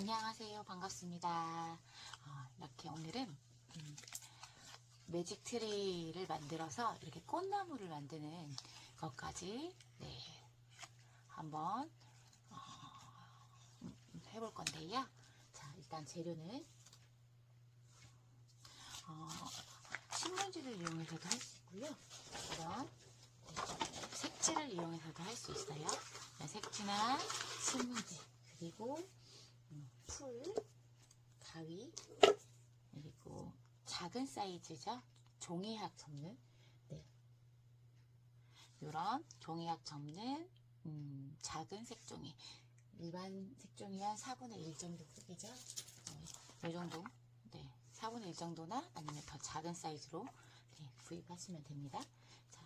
안녕하세요. 반갑습니다. 이렇게 오늘은 매직 트리를 만들어서 이렇게 꽃나무를 만드는 것까지 한번 해볼 건데요. 자, 일단 재료는 신문지를 이용해서도 할 수 있고요. 이런 색지를 이용해서도 할 수 있어요. 색지나 신문지, 그리고 풀, 가위, 그리고 작은 사이즈죠. 종이학 접는, 이런 종이학 접는 작은 색종이, 일반 색종이 한 4분의 1 정도 크기죠. 이 정도, 4분의 1 정도나 아니면 더 작은 사이즈로 구입하시면 됩니다. 자,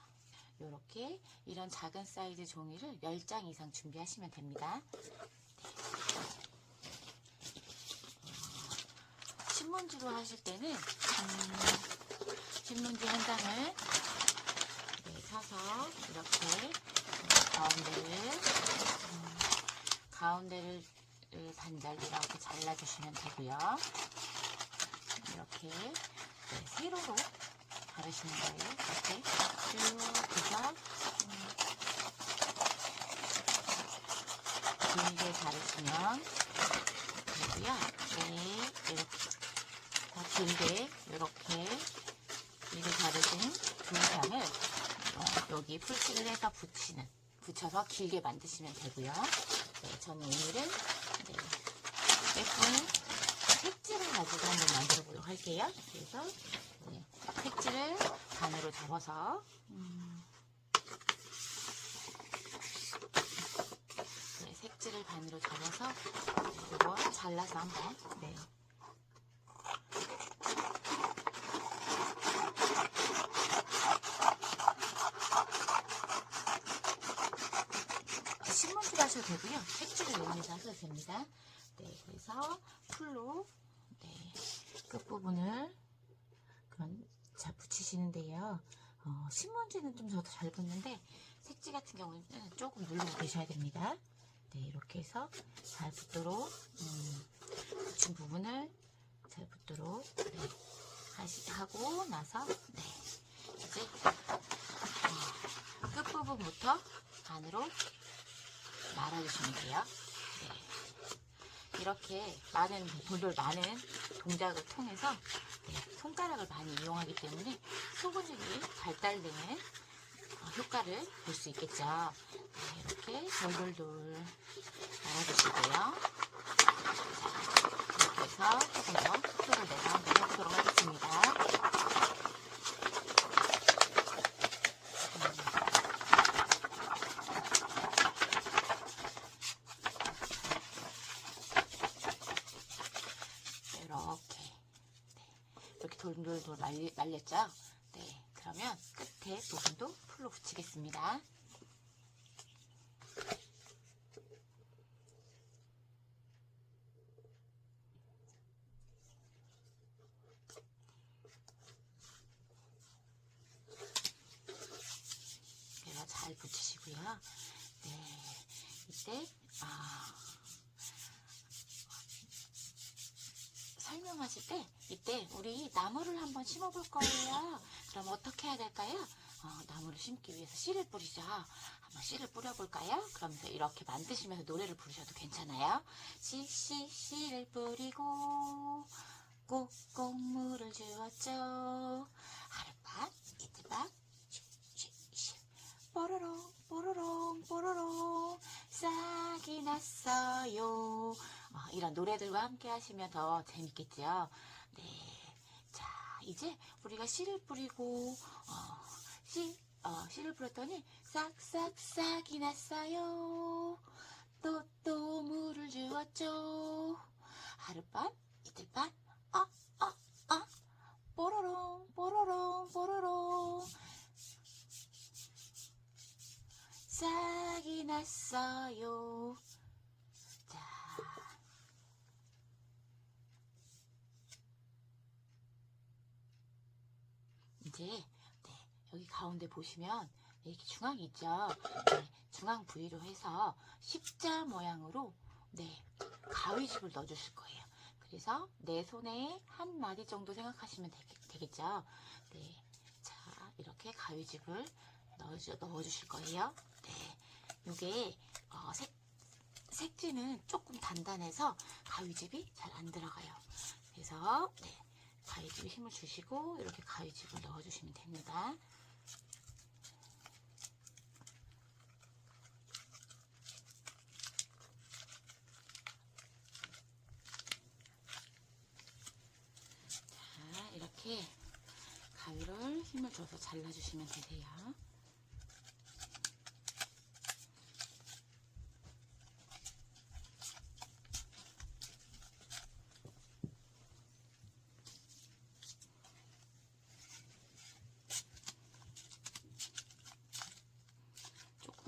이렇게 이런 작은 사이즈 종이를 10장 이상 준비하시면 됩니다. 신문지로 하실 때는 신문지 한 장을 사서 이렇게 가운데를 반절 이렇게 잘라주시면 되고요. 이렇게 세로로 바르시는 거예요. 이렇게 쭉 해서 길게 바르시면 되고요. 이렇게 길게 이렇게 바르신 두 장을 여기 풀칠을 해서 붙여서 길게 만드시면 되고요. 저는 오늘은 예쁜 색지를 가지고 한번 만들어 보도록 할게요. 그래서 색지를 반으로 접어서 색지를 반으로 접어서 이거 잘라서 한번 신문지로 하셔도 되고요. 색지를 이용해서 하셔도 됩니다. 그래서 풀로 끝부분을 잘 붙이시는데요. 신문지는 좀 저도 잘 붙는데 색지 같은 경우는 조금 누르고 계셔야 됩니다. 이렇게 해서 잘 붙도록 붙인 부분을 잘 붙도록 하고 나서 이제 끝부분부터 반으로 말아주시면 돼요. 이렇게 돌돌 많은 동작을 통해서 손가락을 많이 이용하기 때문에 소근육이 발달되는 효과를 볼 수 있겠죠. 이렇게 돌돌돌 말아주시고요. 이렇게 해서 조금 더 속도를 내서 한번 해보도록 하겠습니다. 이렇게 돌돌돌 말렸죠? 그러면 끝에 부분도 풀로 붙이겠습니다. 잘 붙이시고요. 이때 설명하실 때 이때 우리 나무를 한번 심어볼 거예요. 그럼 어떻게 해야 될까요? 나무를 심기 위해서 씨를 뿌리죠. 한번 씨를 뿌려볼까요? 그러면서 이렇게 만드시면서 노래를 부르셔도 괜찮아요. 씨를 뿌리고 꼭꼭 물을 주었죠. 하룻밤 이틀밤 뽀로롱 뽀로롱 뽀로롱 싹이 났어요. 이런 노래들과 함께 하시면 더 재밌겠죠. 자, 이제 우리가 씨를 뿌리고 씨를 뿌렸더니 싹싹싹이 났어요. 또 물을 주었죠. 하룻밤 이틀밤 뽀로롱 뽀로롱 뽀로롱 싹이 났어요. 자, 이제 여기 가운데 보시면 이렇게 중앙이 있죠. 중앙 부위로 해서 십자 모양으로 가위집을 넣어주실 거예요. 그래서 내 손에 한 마디 정도 생각하시면 되겠죠. 네, 자 이렇게 가위집을 넣어주실 거예요. 네, 요게 색지는 조금 단단해서 가위집이 잘 안 들어가요. 그래서 네, 가위집에 힘을 주시고 이렇게 가위집을 넣어주시면 됩니다. 자, 이렇게 가위를 힘을 줘서 잘라주시면 되세요.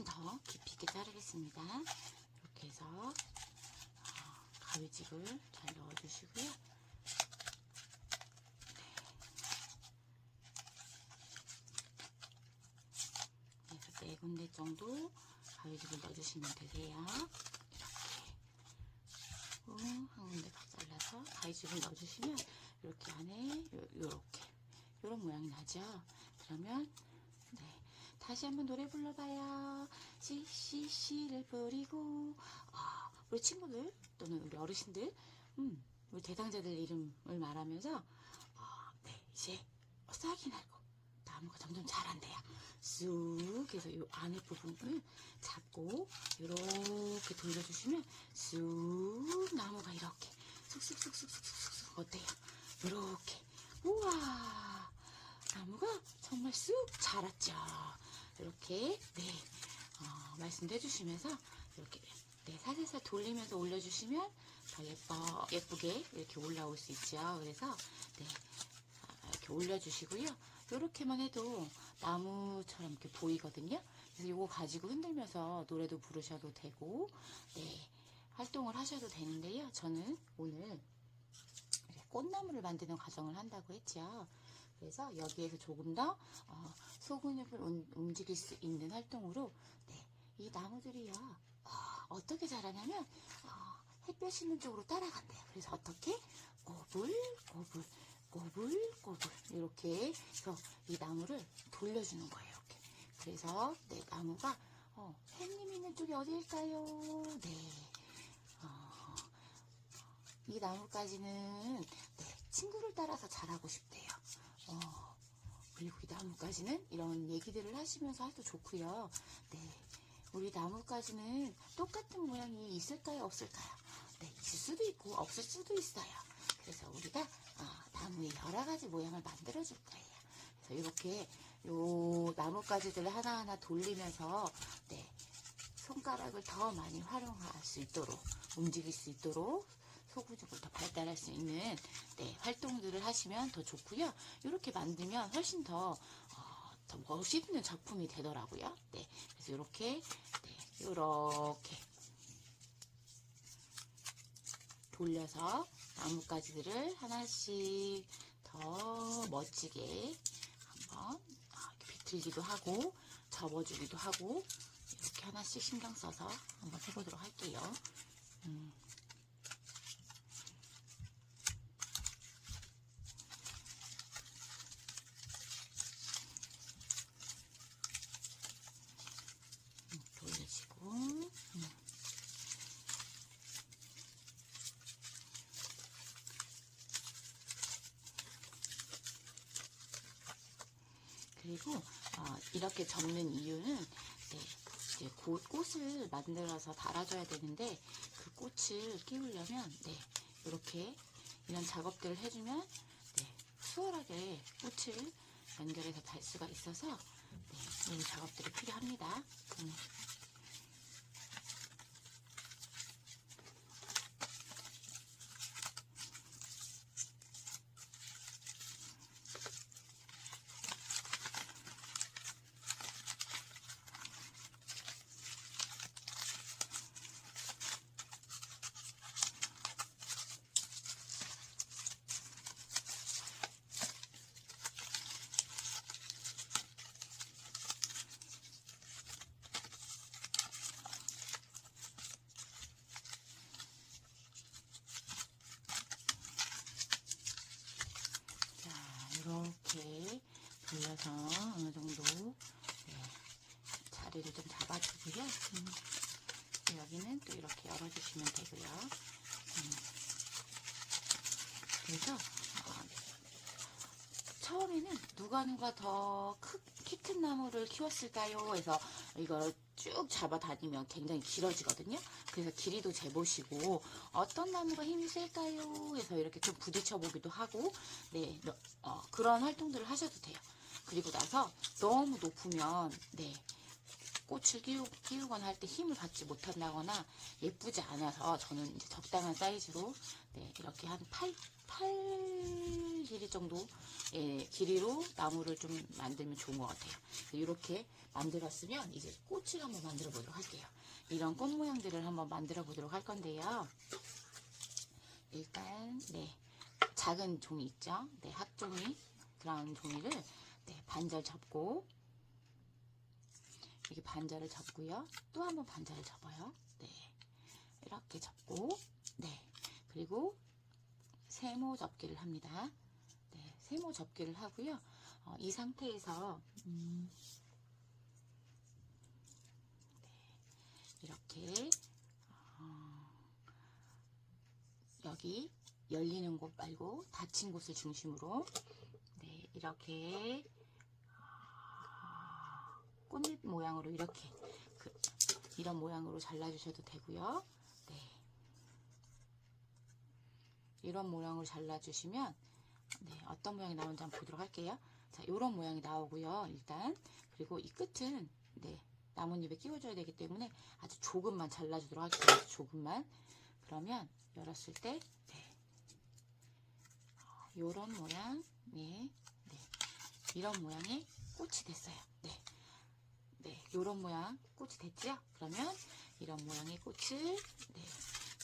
더 깊이 있게 자르겠습니다. 이렇게 해서 가위집을 잘 넣어주시고요. 그래서 4군데 정도 가위집을 넣어주시면 되세요. 이렇게 한 군데 더 잘라서 가위집을 넣어주시면 이렇게 안에 요렇게 요런 모양이 나죠. 그러면 네, 다시 한번 노래 불러봐요. 씨를 뿌리고. 우리 친구들 또는 우리 어르신들 우리 대상자들 이름을 말하면서 네, 이제 싹이 나고 나무가 점점 자란대요. 쑥 해서 이 안에 부분을 잡고 이렇게 돌려주시면 쑥 나무가 이렇게 쑥쑥쑥쑥쑥쑥 어때요? 이렇게 우와 나무가 정말 쑥 자랐죠. 이렇게 네 말씀도 해주시면서 이렇게 네, 살살 돌리면서 올려주시면 더 예쁘게 이렇게 올라올 수 있죠. 그래서 네, 이렇게 올려주시고요. 이렇게만 해도 나무처럼 이렇게 보이거든요. 그래서 이거 가지고 흔들면서 노래도 부르셔도 되고 네, 활동을 하셔도 되는데요. 저는 오늘 꽃나무를 만드는 과정을 한다고 했죠. 그래서 여기에서 조금 더 소근육을 움직일 수 있는 활동으로 네, 이 나무들이요 어떻게 자라냐면 햇볕 있는 쪽으로 따라간대요. 그래서 어떻게 꼬불꼬불 꼬불꼬불 이렇게 해서 이 나무를 돌려주는 거예요. 이렇게. 그래서 네, 나무가 햇님 있는 쪽이 어디일까요? 네, 이 나무까지는 네, 친구를 따라서 자라고 싶대요. 그리고 이 나무까지는 이런 얘기들을 하시면서 해도 좋고요. 네, 우리 나무까지는 똑같은 모양이 있을까요? 없을까요? 네, 있을 수도 있고 없을 수도 있어요. 그래서 우리가 나무의 여러 가지 모양을 만들어 줄 거예요. 그래서 이렇게 요 나뭇가지들을 하나하나 돌리면서 네, 손가락을 더 많이 활용할 수 있도록 움직일 수 있도록 소근육을 더 발달할 수 있는 네, 활동들을 하시면 더 좋고요. 이렇게 만들면 훨씬 더 멋있는 작품이 되더라고요. 네, 그래서 이렇게 돌려서 나뭇가지들을 하나씩 더 멋지게 한번 이렇게 비틀기도 하고 접어주기도 하고 이렇게 하나씩 신경 써서 한번 해보도록 할게요. 돌려지고 그리고 이렇게 접는 이유는 네, 이제 꽃을 만들어서 달아줘야 되는데 그 꽃을 끼우려면 네, 이렇게 이런 작업들을 해주면 네, 수월하게 꽃을 연결해서 달 수가 있어서 네, 이런 작업들이 필요합니다. 자, 어느 정도 네, 자리를 좀 잡아주고요. 여기는 또 이렇게 열어주시면 되고요. 그래서 처음에는 누가 더 키 큰 나무를 키웠을까요? 해서 이걸 쭉 잡아 다니면 굉장히 길어지거든요. 그래서 길이도 재보시고 어떤 나무가 힘이 셀까요? 해서 이렇게 좀 부딪혀 보기도 하고 네, 그런 활동들을 하셔도 돼요. 그리고 나서 너무 높으면 네, 꽃을 끼우거나 할 때 힘을 받지 못한다거나 예쁘지 않아서 저는 이제 적당한 사이즈로 네, 이렇게 한 8 길이 정도 예, 길이로 나무를 좀 만들면 좋은 것 같아요. 이렇게 만들었으면 이제 꽃을 한번 만들어 보도록 할게요. 이런 꽃 모양들을 한번 만들어 보도록 할 건데요. 일단 네, 작은 종이 있죠. 네, 핫종이 그런 종이를 네, 반절 접고 이렇게 반절을 접고요. 또 한번 반절을 접어요. 네, 이렇게 접고 네, 그리고 세모 접기를 합니다. 네, 세모 접기를 하고요. 이 상태에서 네, 이렇게 여기 열리는 곳 말고 닫힌 곳을 중심으로 네, 이렇게 꽃잎 모양으로 이렇게 이런 모양으로 잘라주셔도 되고요. 네, 이런 모양으로 잘라주시면 네, 어떤 모양이 나오는지 한번 보도록 할게요. 자, 이런 모양이 나오고요. 일단 그리고 이 끝은 네, 나뭇잎에 끼워줘야 되기 때문에 아주 조금만 잘라주도록 할게요. 아주 조금만. 그러면 열었을 때 네, 이런 모양, 네, 네, 이런 모양의 꽃이 됐어요. 네, 네, 이런 모양 꽃이 됐죠? 그러면 이런 모양의 꽃을 네,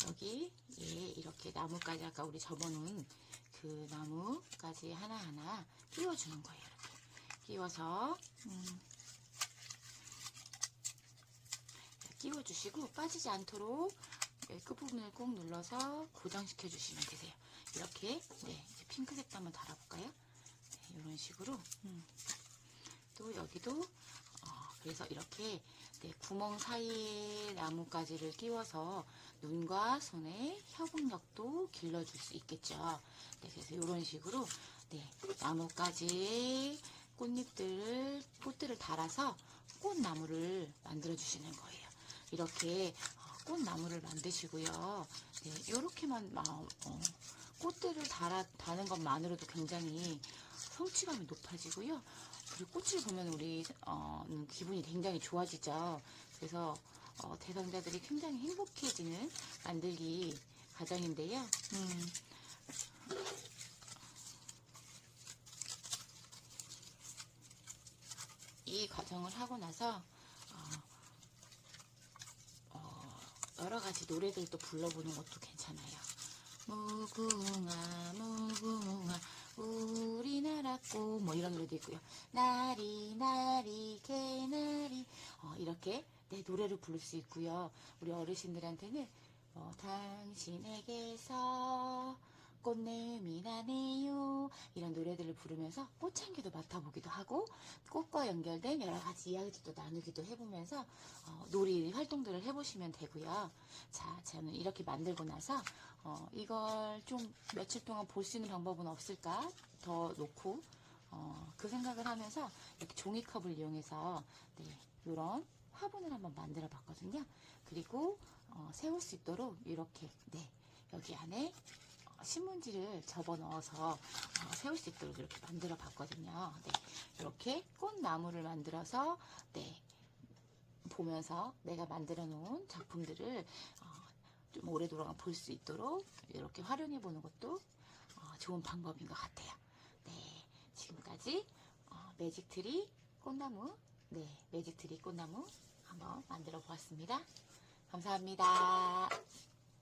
여기 예, 이렇게 나무까지 아까 우리 접어놓은 그 나무까지 하나하나 끼워주는 거예요. 이렇게 끼워서 끼워주시고 빠지지 않도록 끝부분을 꼭 눌러서 고정시켜 주시면 되세요. 이렇게 네, 이제 핑크색도 한번 달아볼까요? 네, 이런 식으로 또 여기도 그래서 이렇게 네, 구멍 사이에 나뭇가지를 끼워서 눈과 손의 협응력도 길러줄 수 있겠죠. 네, 그래서 이런 식으로 네, 나뭇가지에 꽃들을 달아서 꽃나무를 만들어 주시는 거예요. 이렇게 꽃나무를 만드시고요. 네, 이렇게만 꽃들을 다는 것만으로도 굉장히 성취감이 높아지고요. 그리고 꽃을 보면 우리 기분이 굉장히 좋아지죠. 그래서 대상자들이 굉장히 행복해지는 만들기 과정인데요. 이 과정을 하고 나서 여러 가지 노래들도 불러보는 것도 괜찮아요. 무궁화 무궁화 우리나라 꽃 뭐 이런 노래도 있고요. 나리 나리 개나리 이렇게 네, 노래를 부를 수 있고요. 우리 어르신들한테는 당신에게서 꽃내음이 나네요 이런 노래들을 부르면서 꽃향기도 맡아보기도 하고 꽃과 연결된 여러 가지 이야기들도 나누기도 해보면서 놀이 활동들을 해보시면 되고요. 자, 저는 이렇게 만들고 나서 이걸 좀 며칠 동안 볼 수 있는 방법은 없을까 더 놓고 그 생각을 하면서 이렇게 종이컵을 이용해서 네, 이런 화분을 한번 만들어 봤거든요. 그리고 세울 수 있도록 이렇게 네, 여기 안에 신문지를 접어 넣어서 세울 수 있도록 이렇게 만들어 봤거든요. 네, 이렇게 꽃나무를 만들어서 네, 보면서 내가 만들어 놓은 작품들을 좀 오래도록 볼 수 있도록 이렇게 활용해 보는 것도 좋은 방법인 것 같아요. 네, 지금까지 매직트리 꽃나무 네, 매직트리 꽃나무 한번 만들어 보았습니다. 감사합니다.